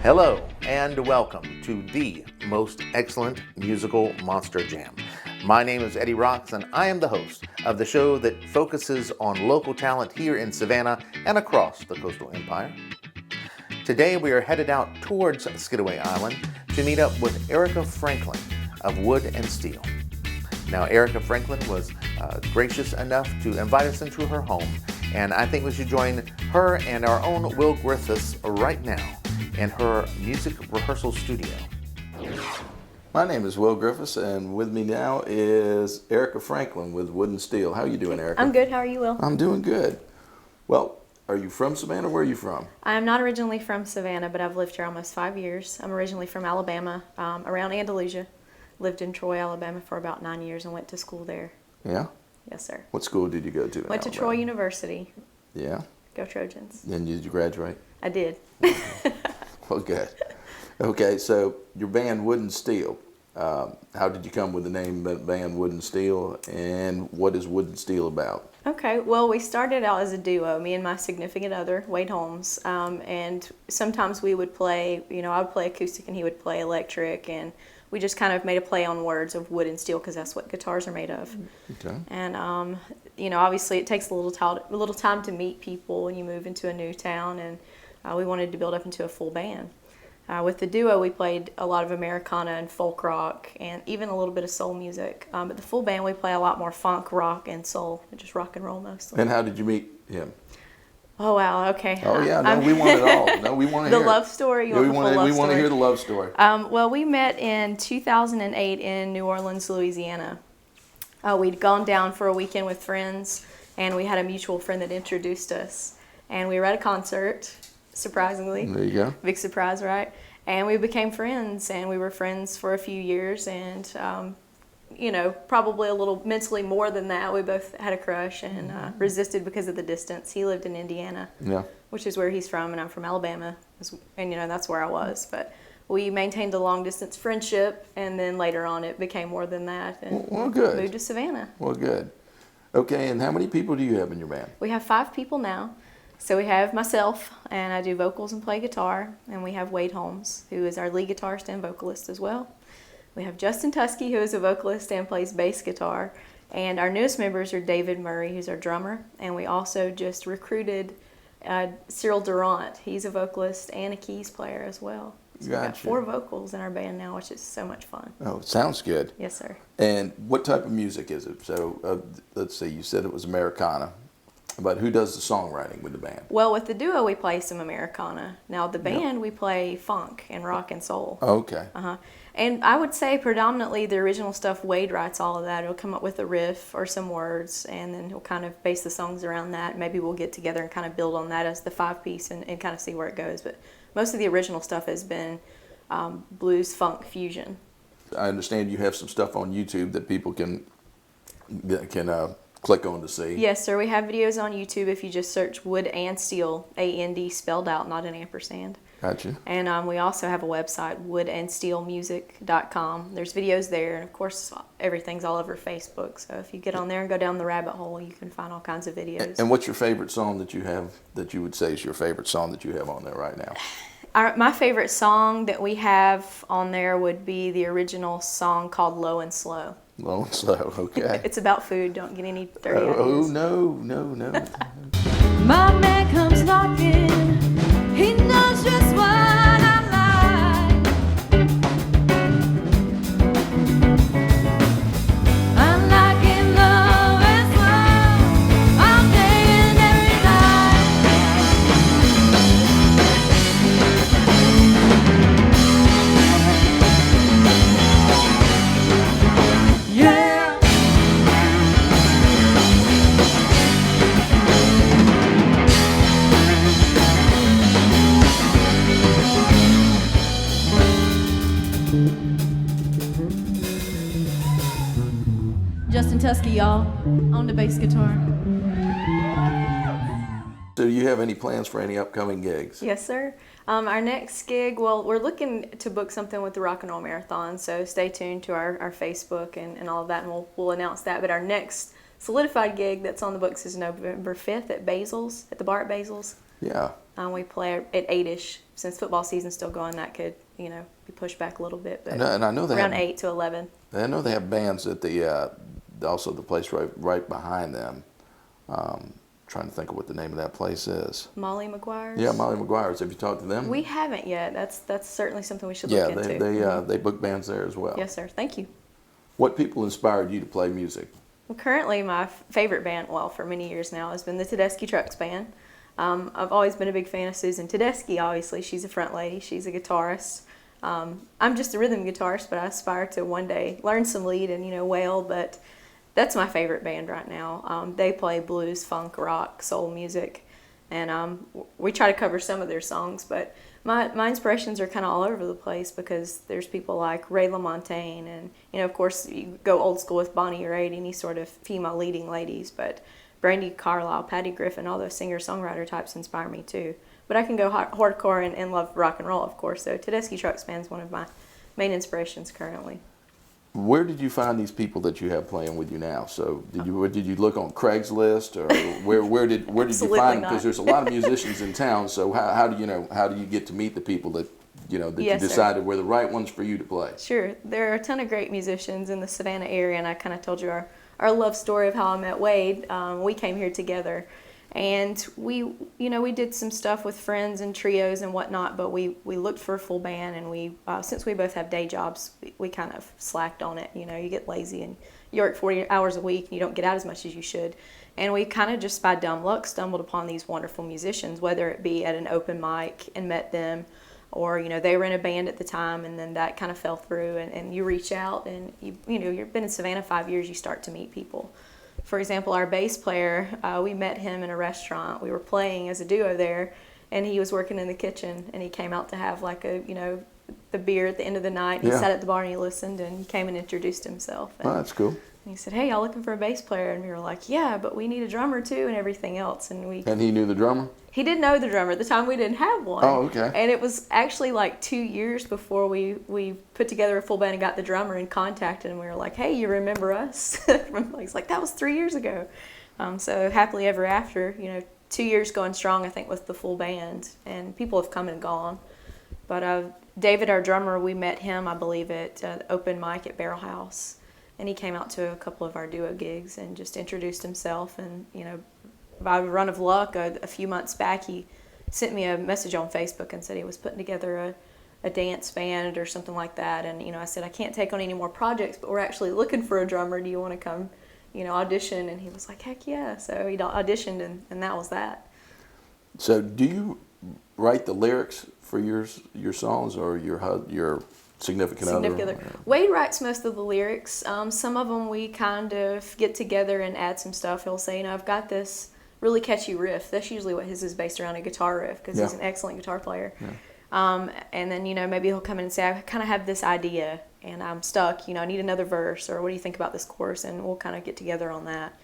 Hello and welcome to the most excellent musical monster jam. My name is Eddie Rahx and I am the host of the show that focuses on local talent here in Savannah and across the coastal empire. Today we are headed out towards Skidaway Island to meet up with Erica Franklin of Wood and Steel. Now Erica Franklin was gracious enough to invite us into her home, and I think we should join her and our own Will Griffiths right now in her music rehearsal studio. My name is Will Griffiths, and with me now is Erica Franklin with Wood and Steel. How are you doing, Erica? I'm good. How are you, Will? I'm doing good. Well, are you from Savannah? Where are you from? I'm not originally from Savannah, but I've lived here almost 5 years. I'm originally from Alabama, around Andalusia. Lived in Troy, Alabama for about 9 years and went to school there. Yeah? Yes, sir. What school did you go to? Went to Troy University. Yeah? Go Trojans. And did you graduate? I did. Well, good. Okay, so your band Wood and Steel. How did you come with the name of the band Wood and Steel, and what is Wood and Steel about? Okay, well, we started out as a duo, me and my significant other, Wade Holmes, and sometimes we would play, I would play acoustic and he would play electric, and we just kind of made a play on words of wood and steel because that's what guitars are made of. Okay. And, obviously it takes a little time to meet people when you move into a new town, and we wanted to build up into a full band. With the duo, we played a lot of Americana and folk rock and even a little bit of soul music. But the full band, we play a lot more funk, rock, and soul, just rock and roll mostly. And how did you meet him? Oh, wow, okay. Oh, yeah, no, we want it all. No, we want to hear the love story? We want to hear the love story. Well, we met in 2008 in New Orleans, Louisiana. We'd gone down for a weekend with friends, and we had a mutual friend that introduced us. And we were at a concert, surprisingly. There you go. Big surprise, right? And we became friends, and we were friends for a few years, and probably a little mentally more than that. We both had a crush and resisted because of the distance. He lived in Indiana, Yeah. which is where he's from, and I'm from Alabama, and that's where I was. But we maintained a long distance friendship, and then later on it became more than that, and Well, good. moved to Savannah. Well, good. Okay, and how many people do you have in your band? We have 5 people now. So we have myself, and I do vocals and play guitar, and we have Wade Holmes, who is our lead guitarist and vocalist as well. We have Justin Tusky, who is a vocalist and plays bass guitar, and our newest members are David Murray, who's our drummer, and we also just recruited Cyril Durant. He's a vocalist and a keys player as well. So we've got 4 vocals in our band now, which is so much fun. Oh, sounds good. Yes, sir. And what type of music is it? So let's see, you said it was Americana, but who does the songwriting with the band? Well, with the duo, we play some Americana. Now, the band, we play funk and rock and soul. Okay. And I would say predominantly the original stuff, Wade writes all of that. He'll come up with a riff or some words, and then he'll kind of base the songs around that. Maybe we'll get together and kind of build on that as the 5-piece and kind of see where it goes. But most of the original stuff has been blues, funk, fusion. I understand you have some stuff on YouTube that people can click on to see. Yes, sir. We have videos on YouTube if you just search Wood and Steel, A-N-D spelled out, not an ampersand. Gotcha. And we also have a website, woodandsteelmusic.com. There's videos there, and of course everything's all over Facebook. So if you get on there and go down the rabbit hole, you can find all kinds of videos. And what's your favorite song that you have, that you would say is your favorite song that you have on there right now? My favorite song that we have on there would be the original song called Low and Slow. Low and Slow, okay. It's about food. Don't get any dirty ideas. Oh, no. My man comes knocking, he knows just what I like. I'm liking low and slow, all day and every night. Yeah. Justin Tusky, y'all, on the bass guitar. So do you have any plans for any upcoming gigs? Yes, sir. Our next gig, well, we're looking to book something with the Rock and Roll Marathon, so stay tuned to our Facebook and all of that, and we'll announce that. But our next solidified gig that's on the books is November 5th at Basil's, at the bar at Basil's. Yeah. We play at 8-ish. Since football season's still going, that could, be pushed back a little bit. But And I know they around have, 8 to 11. I know they have bands at the also the place right behind them. Trying to think of what the name of that place is. Molly McGuire's? Yeah, Molly McGuire's. Have you talked to them? We haven't yet. That's certainly something we should look into. Yeah, they book bands there as well. Yes, sir. Thank you. What people inspired you to play music? Well, currently, my favorite band, well, for many years now, has been the TEDESCHI Trucks Band. I've always been a big fan of Susan Tedeschi, obviously. She's a front lady. She's a guitarist. I'm just a rhythm guitarist, but I aspire to one day learn some lead and, wail, but that's my favorite band right now. They play blues, funk, rock, soul music, and we try to cover some of their songs, but my inspirations are kind of all over the place because there's people like Ray LaMontagne and, of course, you go old school with Bonnie Raitt, any sort of female leading ladies, but Brandi Carlile, Patty Griffin, all those singer-songwriter types inspire me too. But I can go hardcore and love rock and roll, of course, so TEDESCHI Trucks Band is one of my main inspirations currently. Where did you find these people that you have playing with you now? So did you look on Craigslist or where did you find them? Because there's a lot of musicians in town. So how do you get to meet the people that that Yes, you decided were the right ones for you to play? Sure, there are a ton of great musicians in the Savannah area, and I kind of told you our love story of how I met Wade. We came here together. And we did some stuff with friends and trios and whatnot, but we looked for a full band, and we since we both have day jobs, we kind of slacked on it. You get lazy and you work 40 hours a week and you don't get out as much as you should. And we kind of just by dumb luck stumbled upon these wonderful musicians, whether it be at an open mic and met them, or they were in a band at the time, and then that kind of fell through, and you reach out, and you've been in Savannah 5 years, you start to meet people. For example, our bass player, we met him in a restaurant. We were playing as a duo there, and he was working in the kitchen, and he came out to have like the beer at the end of the night. He sat at the bar and he listened, and he came and introduced himself. And, that's cool. and he said, "Hey, y'all looking for a bass player?" And we were like, "Yeah, but we need a drummer too, and everything else." And he knew the drummer? He didn't know the drummer. At the time, we didn't have one. Oh, okay. And it was actually like 2 years before we put together a full band and got the drummer and contacted him. We were like, "Hey, you remember us?" He's like, "That was 3 years ago." So happily ever after, 2 years going strong, I think, with the full band. And people have come and gone. But David, our drummer, we met him, I believe, at open mic at Barrel House. And he came out to a couple of our duo gigs and just introduced himself. And, by a run of luck, a few months back, he sent me a message on Facebook and said he was putting together a dance band or something like that. And, I said, "I can't take on any more projects, but we're actually looking for a drummer. Do you want to come, audition?" And he was like, "Heck yeah." So he auditioned, and that was that. So do you write the lyrics for your songs, or your significant other? Wade writes most of the lyrics. Some of them we kind of get together and add some stuff. He'll say, "I've got this really catchy riff." That's usually what his is based around, a guitar riff, because he's an excellent guitar player. Yeah. And then, maybe he'll come in and say, "I kind of have this idea and I'm stuck, I need another verse, or what do you think about this chorus?" And we'll kind of get together on that.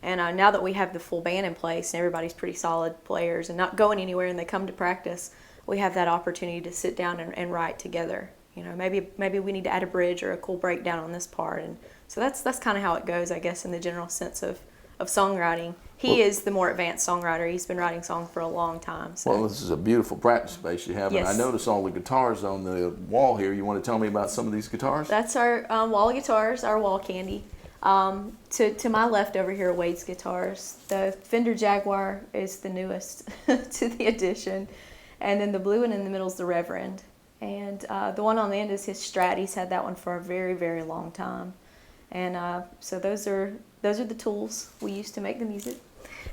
And now that we have the full band in place and everybody's pretty solid players and not going anywhere and they come to practice, we have that opportunity to sit down and write together. Maybe we need to add a bridge or a cool breakdown on this part. And so that's kind of how it goes, I guess, in the general sense of songwriting. He is the more advanced songwriter. He's been writing songs for a long time. So. Well, this is a beautiful practice space you have. Yes. And I notice all the guitars on the wall here. You want to tell me about some of these guitars? That's our wall of guitars, our wall candy. To my left over here are Wade's guitars. The Fender Jaguar is the newest to the addition. And then the blue one in the middle is the Reverend. And the one on the end is his Strat. He's had that one for a very, very long time. And so those are the tools we use to make the music.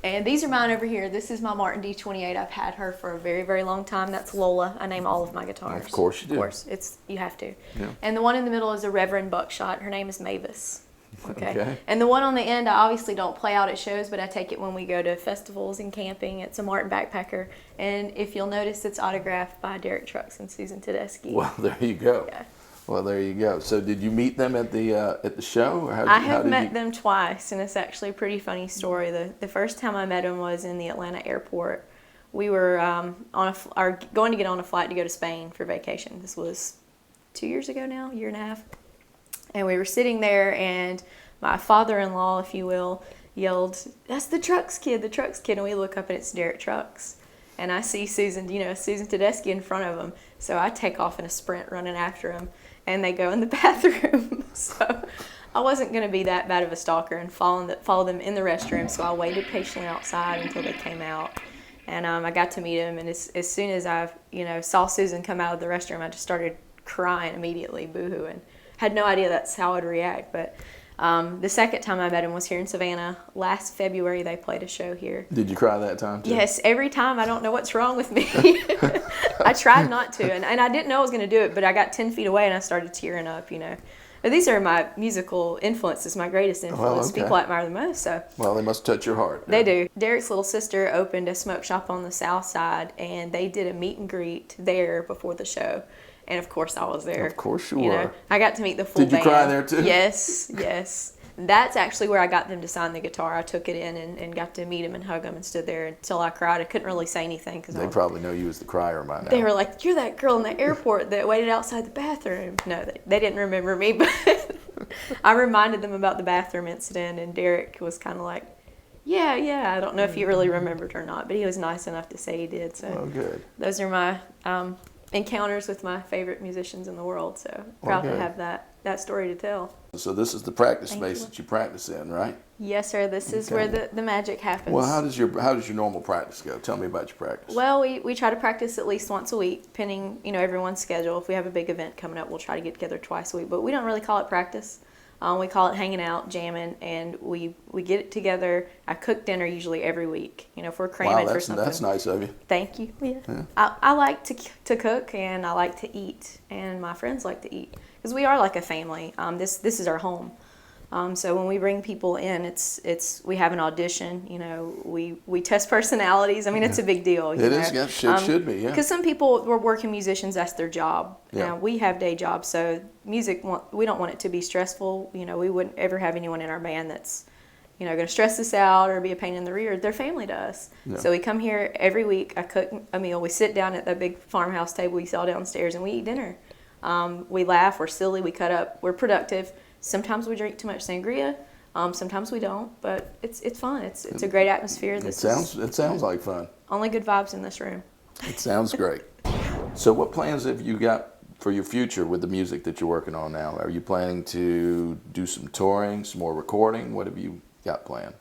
And these are mine over here. This is my Martin D28. I've had her for a very, very long time. That's Lola. I name all of my guitars. Of course you do. Of course. You have to. Yeah. And the one in the middle is a Reverend Buckshot. Her name is Mavis. Okay. And the one on the end, I obviously don't play out at shows, but I take it when we go to festivals and camping. It's a Martin backpacker. And if you'll notice, it's autographed by Derek Trucks and Susan Tedeschi. Well, there you go. Yeah. Well, there you go. So did you meet them at the show? Or I have met them twice, and it's actually a pretty funny story. The first time I met them was in the Atlanta airport. We were going to get on a flight to go to Spain for vacation. This was 2 years ago now, year and a half. And we were sitting there, and my father-in-law, if you will, yelled, "That's the Trucks kid, the Trucks kid." And we look up, and it's Derek Trucks. and I see Susan TEDESCHI in front of them. So I take off in a sprint running after them, and they go in the bathroom. So I wasn't going to be that bad of a stalker and follow them in the restroom, so I waited patiently outside until they came out. And I got to meet them, and as soon as I saw Susan come out of the restroom, I just started crying immediately, boo-hooing. Had no idea that's how I'd react, but the second time I met him was here in Savannah. Last February, they played a show here. Did you cry that time too? Yes, every time. I don't know what's wrong with me. I tried not to, and I didn't know I was going to do it, but I got 10 feet away and I started tearing up, But these are my musical influences, my greatest influence, people I admire the most. So. Well, they must touch your heart. They do. Derek's little sister opened a smoke shop on the south side, and they did a meet and greet there before the show. And of course I was there. Of course you were. I got to meet the full band. Did you cry there too? Yes. That's actually where I got them to sign the guitar. I took it in and got to meet him and hug him and stood there until I cried. I couldn't really say anything. They probably know you as the crier by now. They were like, "You're that girl in the airport that waited outside the bathroom." No, they didn't remember me, but I reminded them about the bathroom incident, and Derek was kind of like, yeah. I don't know if he really remembered or not, but he was nice enough to say he did. So good. Those are my encounters with my favorite musicians in the world. So proud to have that story to tell. So this is the practice space that you practice in, right? Yes, sir. This is where the magic happens. Well, how does your normal practice go? Tell me about your practice. Well, we try to practice at least once a week, depending everyone's schedule. If we have a big event coming up, we'll try to get together twice a week. But we don't really call it practice. We call it hanging out, jamming, and we get it together. I cook dinner usually every week. If we're cramming for something. That's nice of you. Thank you. Yeah. I like to cook, and I like to eat, and my friends like to eat because we are like a family. This is our home. So when we bring people in, it's we have an audition. We test personalities. I mean, it's a big deal. It is. Yeah, it should be. Yeah. Because some people were working musicians. That's their job. Yeah. Now we have day jobs, so music. We don't want it to be stressful. We wouldn't ever have anyone in our band that's going to stress us out or be a pain in the rear. Their family to us. Yeah. So we come here every week. I cook a meal. We sit down at that big farmhouse table we saw downstairs, and we eat dinner. We laugh. We're silly. We cut up. We're productive. Sometimes we drink too much sangria. Sometimes we don't, but it's fun. It's a great atmosphere. It sounds like fun. Only good vibes in this room. It sounds great. So what plans have you got for your future with the music that you're working on now? Are you planning to do some touring, some more recording? What have you got planned?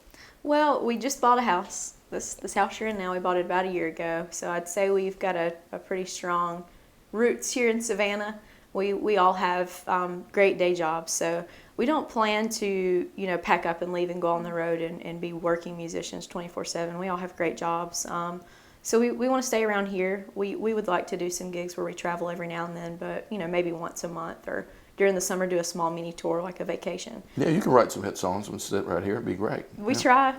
Well, we just bought a house. This house you're in now, we bought it about a year ago. So I'd say we've got a pretty strong roots here in Savannah. We all have great day jobs, so we don't plan to pack up and leave and go on the road and be working musicians 24/7. We all have great jobs, so we want to stay around here. We would like to do some gigs where we travel every now and then, but maybe once a month or during the summer do a small mini tour like a vacation. Yeah, you can write some hit songs and sit right here. It'd be great. We try,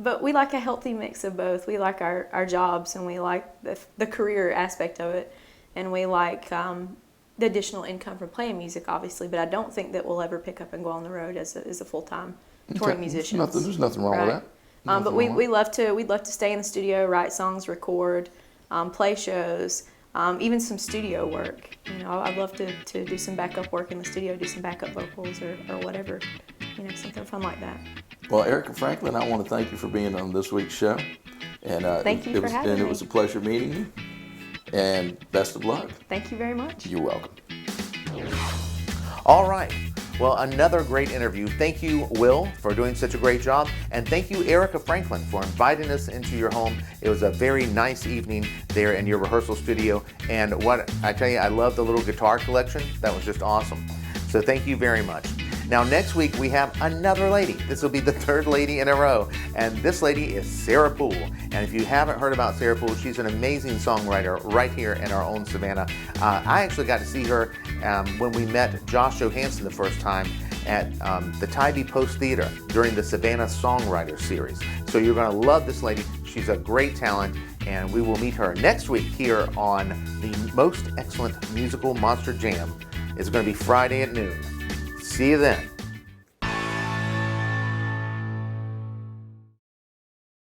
but we like a healthy mix of both. We like our jobs, and we like the career aspect of it, and we like the additional income from playing music, obviously, but I don't think that we'll ever pick up and go on the road as a full-time touring musician. There's nothing wrong with that. But we'd love to stay in the studio, write songs, record, play shows, even some studio work. I'd love to do some backup work in the studio, do some backup vocals or whatever, something fun like that. Well, Erica Franklin, I want to thank you for being on this week's show. And thank you for having me. It was a pleasure meeting you. And best of luck. Thank you very much. You're welcome. All right. Well, another great interview. Thank you, Will, for doing such a great job. And thank you, Erica Franklin, for inviting us into your home. It was a very nice evening there in your rehearsal studio. And what I tell you, I love the little guitar collection. That was just awesome. So thank you very much. Now, next week, we have another lady. This will be the third lady in a row. And this lady is Sarah Poole. And if you haven't heard about Sarah Poole, she's an amazing songwriter right here in our own Savannah. I actually got to see her when we met Josh Johansson the first time at the Tybee Post Theater during the Savannah Songwriter Series. So you're going to love this lady. She's a great talent. And we will meet her next week here on the Most Excellent Musical Monster Jam. It's going to be Friday at noon. See you then.